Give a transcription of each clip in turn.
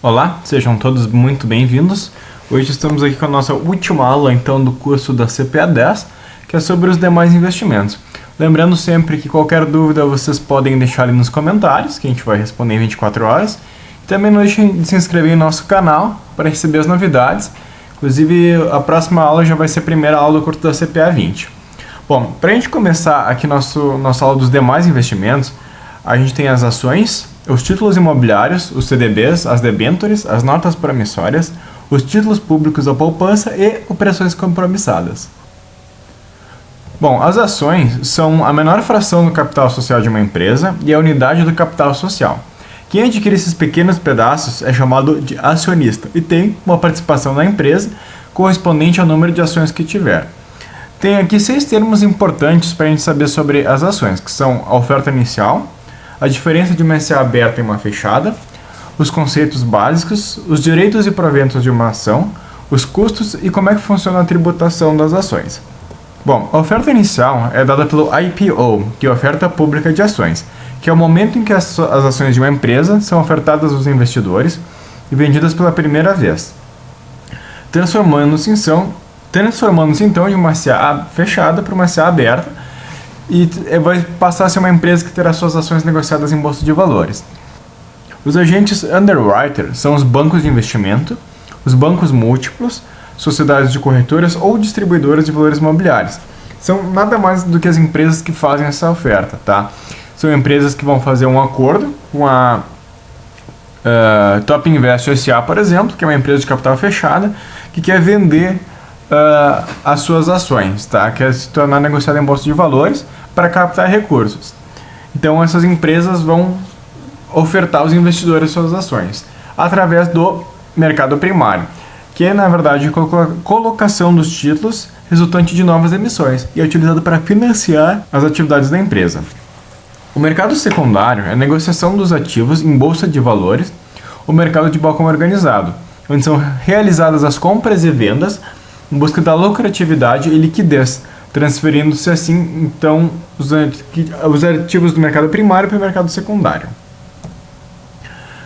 Olá, sejam todos muito bem-vindos. Hoje estamos aqui com a nossa última aula então do curso da CPA 10, que é sobre os demais investimentos. Lembrando sempre que qualquer dúvida vocês podem deixar ali nos comentários, que a gente vai responder em 24 horas. Também não deixem de se inscrever em nosso canal para receber as novidades. Inclusive, a próxima aula já vai ser a primeira aula do curso da CPA 20. Bom, para a gente começar aqui nossa aula dos demais investimentos, a gente tem as ações, os títulos imobiliários, os CDBs, as debêntures, as notas promissórias, os títulos públicos da poupança e operações compromissadas. Bom, as ações são a menor fração do capital social de uma empresa e a unidade do capital social. Quem adquire esses pequenos pedaços é chamado de acionista e tem uma participação na empresa correspondente ao número de ações que tiver. Tem aqui 6 termos importantes para a gente saber sobre as ações, que são a oferta inicial, a diferença de uma SA aberta e uma fechada, os conceitos básicos, os direitos e proventos de uma ação, os custos e como é que funciona a tributação das ações. Bom, a oferta inicial é dada pelo IPO, que é a oferta pública de ações, que é o momento em que as ações de uma empresa são ofertadas aos investidores e vendidas pela primeira vez, transformando-se então de uma SA fechada para uma SA aberta, e vai passar a ser uma empresa que terá suas ações negociadas em bolsa de valores. Os agentes underwriter são os bancos de investimento, os bancos múltiplos, sociedades de corretoras ou distribuidoras de valores imobiliários. São nada mais do que as empresas que fazem essa oferta, tá? São empresas que vão fazer um acordo com a Top Invest SA, por exemplo, que é uma empresa de capital fechada, que quer vender as suas ações, tá? Quer se tornar negociada em bolsa de valores para captar recursos. Então essas empresas vão ofertar aos investidores suas ações através do mercado primário, que é na verdade a colocação dos títulos resultante de novas emissões e é utilizado para financiar as atividades da empresa. O mercado secundário é a negociação dos ativos em bolsa de valores, o mercado de balcão organizado, onde são realizadas as compras e vendas em busca da lucratividade e liquidez, transferindo-se assim então os ativos do mercado primário para o mercado secundário.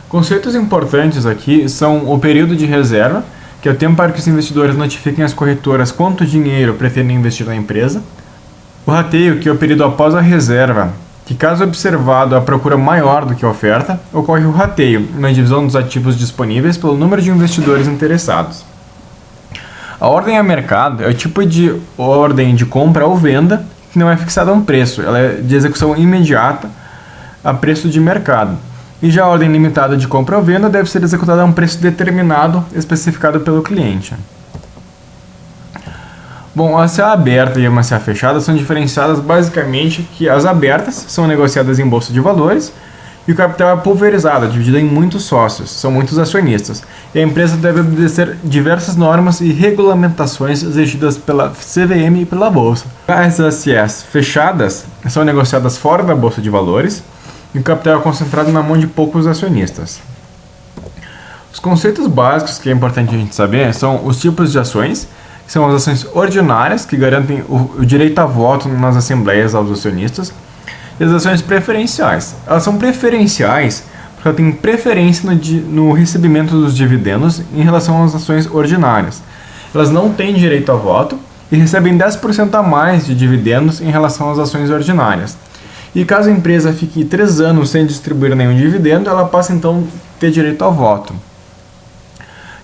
Conceitos importantes aqui são o período de reserva, que é o tempo para que os investidores notifiquem as corretoras quanto dinheiro pretendem investir na empresa. O rateio, que é o período após a reserva, que caso observado a procura maior do que a oferta, ocorre o rateio, na divisão dos ativos disponíveis pelo número de investidores interessados. A ordem a mercado é o tipo de ordem de compra ou venda que não é fixada a um preço, ela é de execução imediata a preço de mercado. E já a ordem limitada de compra ou venda deve ser executada a um preço determinado, especificado pelo cliente. Bom, a SA aberta e uma SA fechada são diferenciadas basicamente que as abertas são negociadas em bolsa de valores e o capital é pulverizado, dividido em muitos sócios, são muitos acionistas, e a empresa deve obedecer diversas normas e regulamentações exigidas pela CVM e pela Bolsa. As SAs fechadas são negociadas fora da Bolsa de Valores e o capital é concentrado na mão de poucos acionistas. Os conceitos básicos que é importante a gente saber são os tipos de ações, que são as ações ordinárias, que garantem o direito a voto nas assembleias aos acionistas, e as ações preferenciais. Elas são preferenciais porque elas têm preferência no recebimento dos dividendos em relação às ações ordinárias. Elas não têm direito a voto e recebem 10% a mais de dividendos em relação às ações ordinárias. E caso a empresa fique 3 anos sem distribuir nenhum dividendo, ela passa então a ter direito ao voto.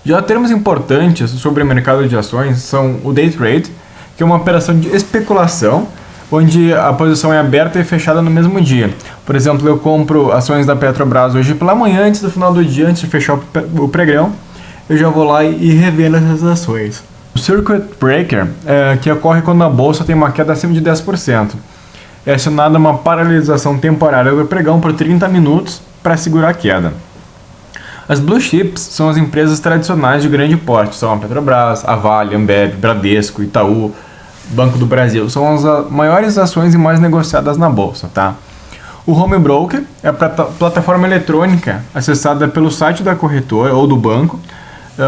Já termos importantes sobre o mercado de ações são o day trade, que é uma operação de especulação, onde a posição é aberta e fechada no mesmo dia. Por exemplo, eu compro ações da Petrobras hoje pela manhã, antes do final do dia, antes de fechar o pregão, eu já vou lá e revendo essas ações. O circuit breaker, que ocorre quando a bolsa tem uma queda acima de 10%. É acionada uma paralisação temporária do pregão por 30 minutos para segurar a queda. As blue chips são as empresas tradicionais de grande porte, são a Petrobras, a Vale, Ambev, Bradesco, Itaú, Banco do Brasil, são as maiores ações e mais negociadas na bolsa, tá? O home broker é a plataforma eletrônica acessada pelo site da corretora ou do banco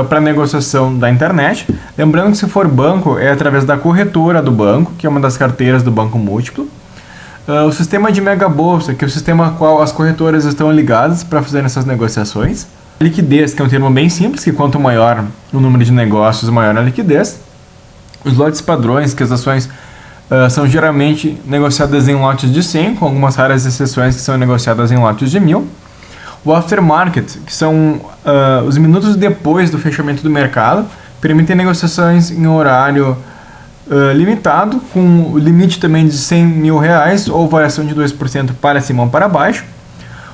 para negociação da internet. Lembrando que se for banco é através da corretora do banco, que é uma das carteiras do banco múltiplo. O sistema de mega bolsa, que é o sistema a qual as corretoras estão ligadas para fazer essas negociações. Liquidez, que é um termo bem simples, que quanto maior o número de negócios, maior a liquidez. Os lotes padrões, que as ações são geralmente negociadas em lotes de 100, com algumas raras exceções que são negociadas em lotes de 1000. O aftermarket, que são os minutos depois do fechamento do mercado, permitem negociações em horário limitado, com o limite também de R$100 mil, ou variação de 2% para cima ou para baixo.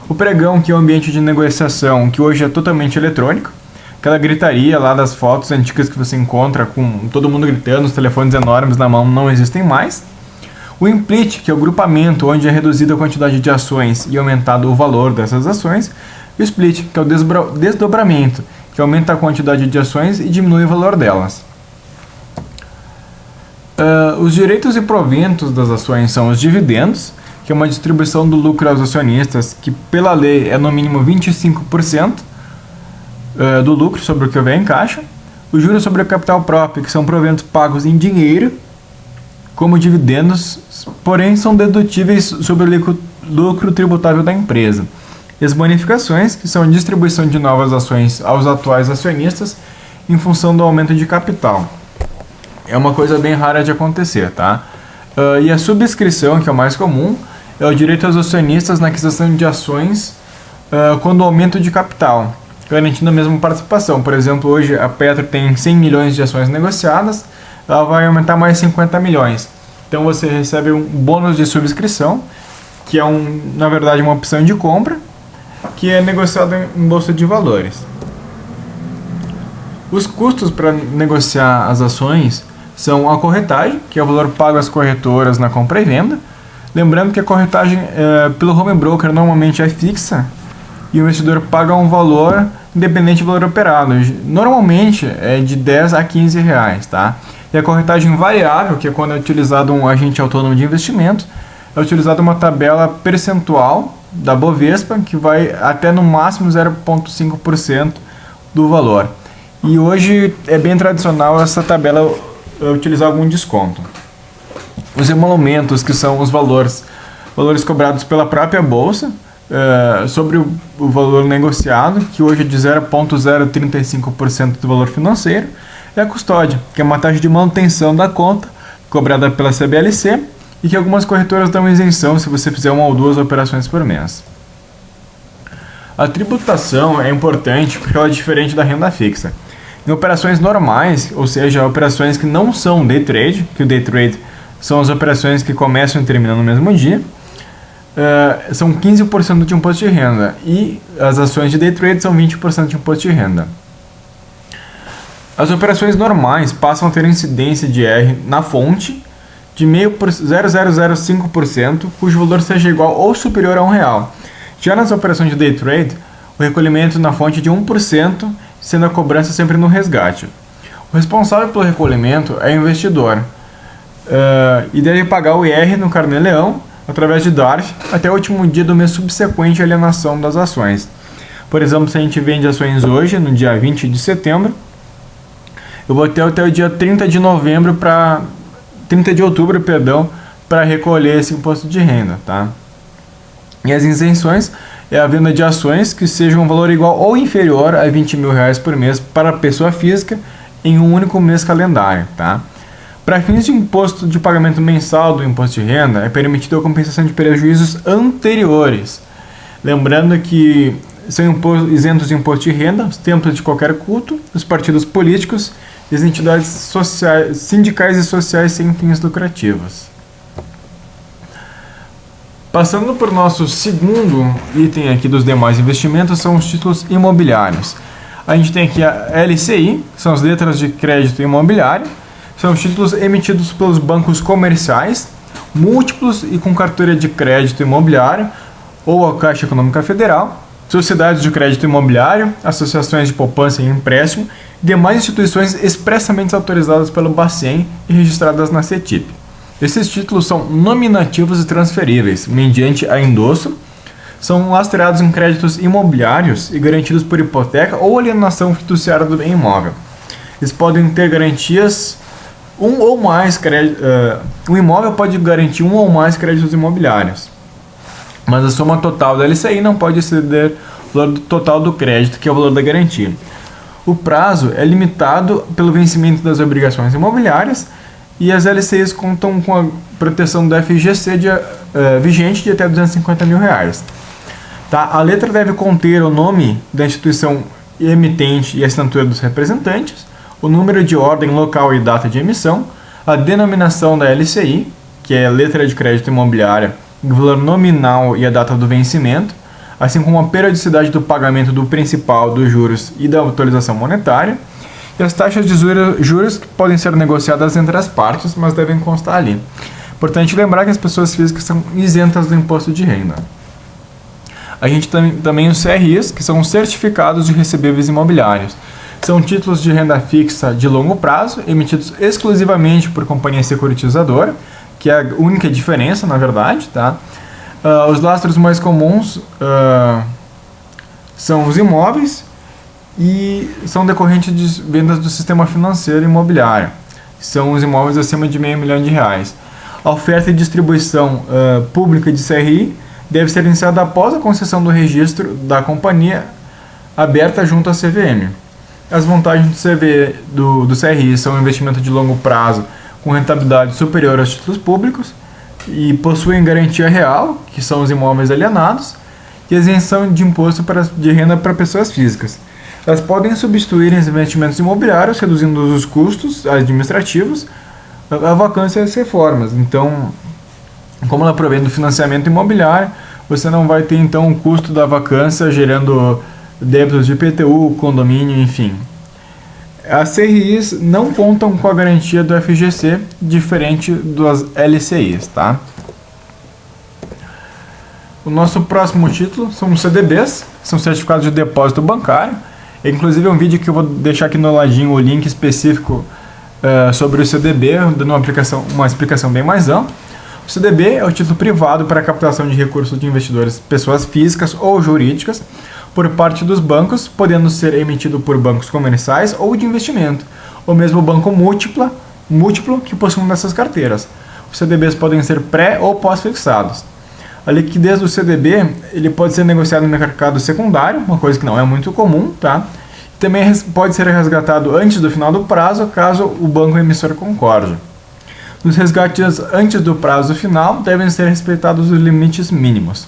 O pregão, que é o ambiente de negociação, que hoje é totalmente eletrônico, aquela gritaria lá das fotos antigas que você encontra com todo mundo gritando, os telefones enormes na mão, não existem mais. O implit, que é o grupamento, onde é reduzida a quantidade de ações e aumentado o valor dessas ações. E o split, que é o desdobramento, que aumenta a quantidade de ações e diminui o valor delas. Os direitos e proventos das ações são os dividendos, que é uma distribuição do lucro aos acionistas, que pela lei é no mínimo 25% do lucro sobre o que houver em caixa. Os juros sobre o capital próprio, que são proventos pagos em dinheiro, como dividendos, porém são dedutíveis sobre o lucro tributável da empresa. E as bonificações, que são a distribuição de novas ações aos atuais acionistas em função do aumento de capital. É uma coisa bem rara de acontecer, tá? E a subscrição, que é o mais comum, é o direito aos acionistas na aquisição de ações quando aumento de capital, garantindo a mesma participação. Por exemplo, hoje a Petro tem 100 milhões de ações negociadas, ela vai aumentar mais 50 milhões. Então você recebe um bônus de subscrição, que é na verdade uma opção de compra, que é negociado em bolsa de valores. Os custos para negociar as ações são a corretagem, que é o valor pago às corretoras na compra e venda. Lembrando que a corretagem pelo home broker normalmente é fixa e o investidor paga um valor independente do valor operado. Normalmente é de 10 a 15 reais, tá? E a corretagem variável, que é quando é utilizado um agente autônomo de investimento, é utilizada uma tabela percentual da Bovespa, que vai até no máximo 0,5% do valor. E hoje é bem tradicional essa tabela utilizar algum desconto. Os emolumentos, que são os valores cobrados pela própria bolsa sobre o valor negociado, que hoje é de 0,035% do valor financeiro, e a custódia, que é uma taxa de manutenção da conta cobrada pela CBLC e que algumas corretoras dão isenção se você fizer uma ou duas operações por mês. A tributação é importante porque ela é diferente da renda fixa. Em operações normais, ou seja, operações que não são day trade, que o day trade são as operações que começam e terminam no mesmo dia, são 15% de imposto de renda, e as ações de day trade são 20% de imposto de renda. As operações normais passam a ter incidência de R na fonte de 0,005%, cujo valor seja igual ou superior a R$1. Já nas operações de day trade, o recolhimento na fonte é de 1%, sendo a cobrança sempre no resgate. O responsável pelo recolhimento é o investidor e deve pagar o IR no Carnê-Leão através de DARF até o último dia do mês subsequente à alienação das ações. Por exemplo, se a gente vende ações hoje, no dia 20 de setembro, eu vou ter até o dia 30 de outubro, para recolher esse imposto de renda, tá? E as isenções é a venda de ações que sejam um valor igual ou inferior a R$20 mil por mês para a pessoa física em um único mês calendário, tá? Para fins de imposto de pagamento mensal do imposto de renda, é permitida a compensação de prejuízos anteriores. Lembrando que são isentos de imposto de renda os templos de qualquer culto, os partidos políticos e as entidades sindicais e sociais sem fins lucrativos. Passando para o nosso segundo item aqui dos demais investimentos, são os títulos imobiliários. A gente tem aqui a LCI, que são as letras de crédito imobiliário, são os títulos emitidos pelos bancos comerciais, múltiplos e com carteira de crédito imobiliário, ou a Caixa Econômica Federal, sociedades de crédito imobiliário, associações de poupança e empréstimo, e demais instituições expressamente autorizadas pelo Bacen e registradas na CETIP. Esses títulos são nominativos e transferíveis, mediante a endosso, são lastreados em créditos imobiliários e garantidos por hipoteca ou alienação fiduciária do bem imóvel. Eles podem ter garantias o imóvel pode garantir um ou mais créditos imobiliários, mas a soma total da LCI não pode exceder o valor total do crédito, que é o valor da garantia. O prazo é limitado pelo vencimento das obrigações imobiliárias e as LCIs contam com a proteção do FGC vigente de até R$250 mil. Tá? A letra deve conter o nome da instituição emitente e a assinatura dos representantes, o número de ordem, local e data de emissão, a denominação da LCI, que é a letra de crédito imobiliária, o valor nominal e a data do vencimento, assim como a periodicidade do pagamento do principal, dos juros e da atualização monetária, e as taxas de juros que podem ser negociadas entre as partes, mas devem constar ali. Importante lembrar que as pessoas físicas são isentas do imposto de renda. A gente tem também os CRIs, que são certificados de recebíveis imobiliários. São títulos de renda fixa de longo prazo, emitidos exclusivamente por companhia securitizadora, que é a única diferença, na verdade, tá? Os lastros mais comuns são os imóveis e são decorrentes de vendas do sistema financeiro imobiliário. São os imóveis acima de R$500 mil. A oferta e distribuição pública de CRI deve ser iniciada após a concessão do registro da companhia aberta junto à CVM. As vantagens do CRI são um investimento de longo prazo com rentabilidade superior aos títulos públicos e possuem garantia real, que são os imóveis alienados, e isenção de imposto de renda para pessoas físicas. Elas podem substituir os investimentos imobiliários, reduzindo os custos administrativos, a vacância e as reformas. Então, como ela provém do financiamento imobiliário, você não vai ter então o custo da vacância gerando débitos de IPTU, condomínio, enfim. As CRIs não contam com a garantia do FGC, diferente das LCIs, tá? O nosso próximo título são os CDBs, são certificados de depósito bancário. Inclusive é um vídeo que eu vou deixar aqui no ladinho o link específico sobre o CDB, dando uma explicação bem mais ampla. O CDB é o título privado para a captação de recursos de investidores, pessoas físicas ou jurídicas, por parte dos bancos, podendo ser emitido por bancos comerciais ou de investimento, ou mesmo banco múltiplo que possui uma dessas carteiras. Os CDBs podem ser pré ou pós-fixados. A liquidez do CDB ele pode ser negociado no mercado secundário, uma coisa que não é muito comum, tá? Também pode ser resgatado antes do final do prazo, caso o banco emissor concorde. Os resgates antes do prazo final devem ser respeitados os limites mínimos.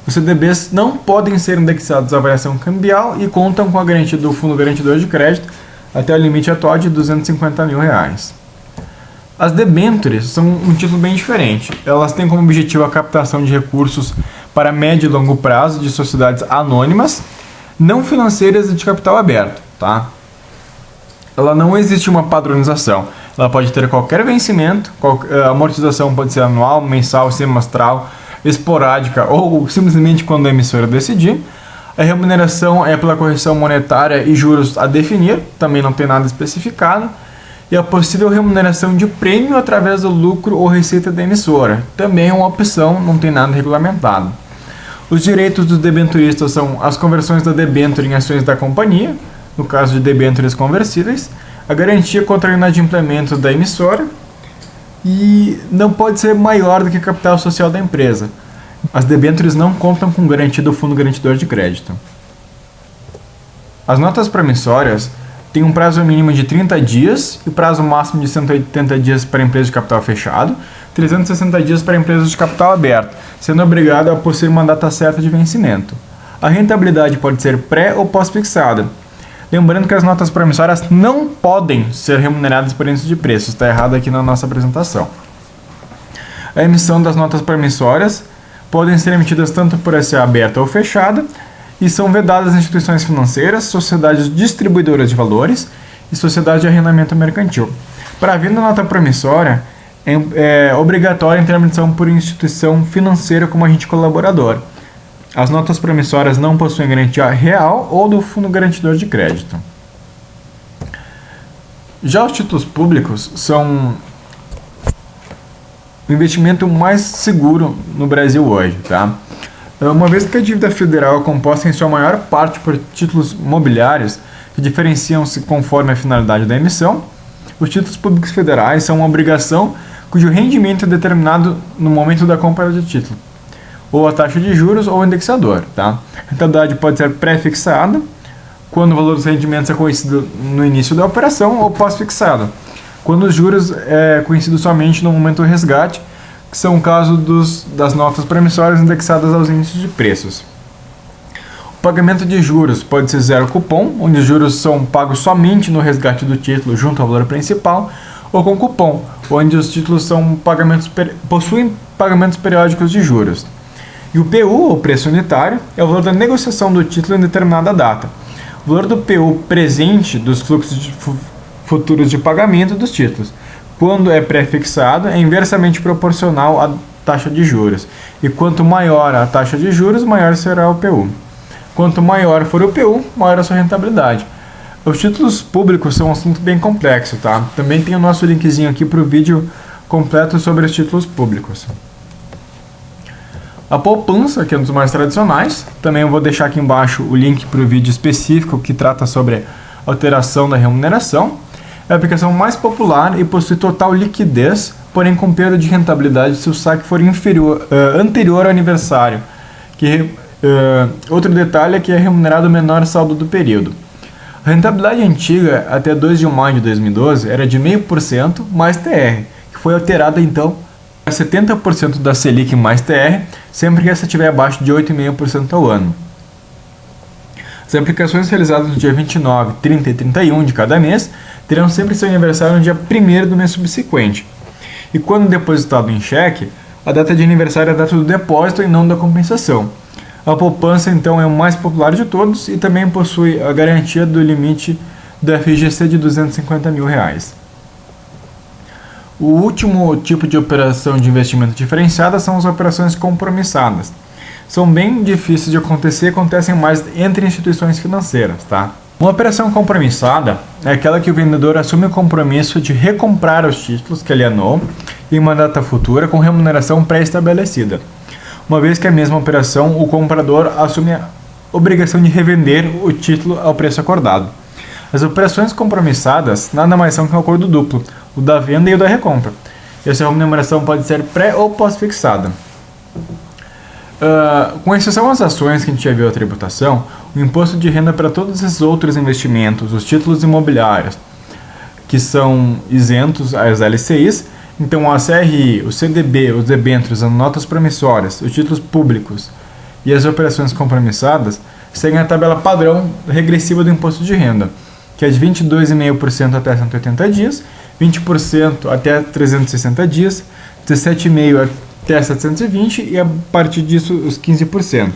Os CDBs não podem ser indexados à variação cambial e contam com a garantia do Fundo Garantidor de Crédito até o limite atual de R$250 mil. As debêntures são um título bem diferente. Elas têm como objetivo a captação de recursos para médio e longo prazo de sociedades anônimas, não financeiras e de capital aberto, tá? Ela não existe uma padronização. Ela pode ter qualquer vencimento, a amortização pode ser anual, mensal, semestral, esporádica ou simplesmente quando a emissora decidir. A remuneração é pela correção monetária e juros a definir, também não tem nada especificado. E a possível remuneração de prêmio através do lucro ou receita da emissora, também é uma opção, não tem nada regulamentado. Os direitos dos debenturistas são as conversões da debênture em ações da companhia, no caso de debêntures conversíveis, a garantia contra o inadimplemento da emissora, e não pode ser maior do que o capital social da empresa. As debêntures não contam com garantia do Fundo Garantidor de Crédito. As notas promissórias têm um prazo mínimo de 30 dias e prazo máximo de 180 dias para empresas de capital fechado, 360 dias para empresas de capital aberto, sendo obrigado a possuir uma data certa de vencimento. A rentabilidade pode ser pré ou pós-fixada. Lembrando que as notas promissórias não podem ser remuneradas por índice de preços, está errado aqui na nossa apresentação. A emissão das notas promissórias podem ser emitidas tanto por SA aberta ou fechada e são vedadas às instituições financeiras, sociedades distribuidoras de valores e sociedade de arrendamento mercantil. Para a venda da nota promissória, é obrigatória a intermediação por instituição financeira como agente colaborador. As notas promissórias não possuem garantia real ou do Fundo Garantidor de Crédito. Já os títulos públicos são o investimento mais seguro no Brasil hoje, tá? Uma vez que a dívida federal é composta em sua maior parte por títulos mobiliários, que diferenciam-se conforme a finalidade da emissão, os títulos públicos federais são uma obrigação cujo rendimento é determinado no momento da compra de título. ou a taxa de juros ou o indexador. Tá? A rentabilidade pode ser pré-fixada, quando o valor dos rendimentos é conhecido no início da operação, ou pós-fixada, quando os juros é conhecido somente no momento do resgate, que são o caso das notas promissórias indexadas aos índices de preços. O pagamento de juros pode ser zero cupom, onde os juros são pagos somente no resgate do título junto ao valor principal, ou com cupom, onde os títulos possuem pagamentos periódicos de juros. E o PU, o preço unitário, é o valor da negociação do título em determinada data. O valor do PU presente dos fluxos futuros de pagamento dos títulos, quando é pré-fixado, é inversamente proporcional à taxa de juros. E quanto maior a taxa de juros, maior será o PU. Quanto maior for o PU, maior a sua rentabilidade. Os títulos públicos são um assunto bem complexo, tá? Também tem o nosso linkzinho aqui para o vídeo completo sobre os títulos públicos. A poupança, que é um dos mais tradicionais, também eu vou deixar aqui embaixo o link para o vídeo específico que trata sobre alteração da remuneração. É a aplicação mais popular e possui total liquidez, porém com perda de rentabilidade se o saque for anterior ao aniversário. Outro detalhe é que é remunerado o menor saldo do período. A rentabilidade antiga, até 2 de maio de 2012, era de 0,5% mais TR, que foi alterada então a 70% da Selic mais TR, sempre que essa estiver abaixo de 8,5% ao ano. As aplicações realizadas no dia 29, 30 e 31 de cada mês terão sempre seu aniversário no dia 1º do mês subsequente. E quando depositado em cheque, a data de aniversário é a data do depósito e não da compensação. A poupança, então, é o mais popular de todos e também possui a garantia do limite do FGC de R$250 mil. O último tipo de operação de investimento diferenciada são as operações compromissadas. São bem difíceis de acontecer e acontecem mais entre instituições financeiras, tá? Uma operação compromissada é aquela que o vendedor assume o compromisso de recomprar os títulos que alienou em uma data futura com remuneração pré-estabelecida. Uma vez que a mesma operação, o comprador assume a obrigação de revender o título ao preço acordado. As operações compromissadas nada mais são que um acordo duplo, o da venda e o da recompra. Essa remuneração pode ser pré ou pós-fixada. Com exceção às ações que a gente já viu a tributação, o imposto de renda para todos esses outros investimentos, os títulos imobiliários, que são isentos às LCIs, então a CRI, o CDB, os debêntures, as notas promissórias, os títulos públicos e as operações compromissadas seguem a tabela padrão regressiva do imposto de renda, que é de 22,5% até 180 dias, 20% até 360 dias, 17,5% até 720 e a partir disso os 15%.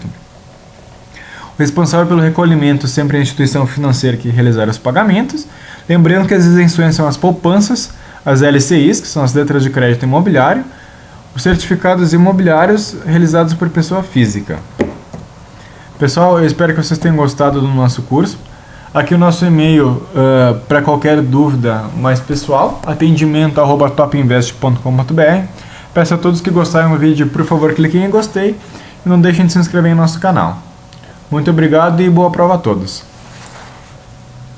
O responsável pelo recolhimento sempre é a instituição financeira que realizar os pagamentos, lembrando que as isenções são as poupanças, as LCIs, que são as letras de crédito imobiliário, os certificados imobiliários realizados por pessoa física. Pessoal, eu espero que vocês tenham gostado do nosso curso. Aqui o nosso e-mail para qualquer dúvida mais pessoal, atendimento@topinvest.com.br. Peço a todos que gostaram do vídeo, por favor, cliquem em gostei e não deixem de se inscrever em nosso canal. Muito obrigado e boa prova a todos.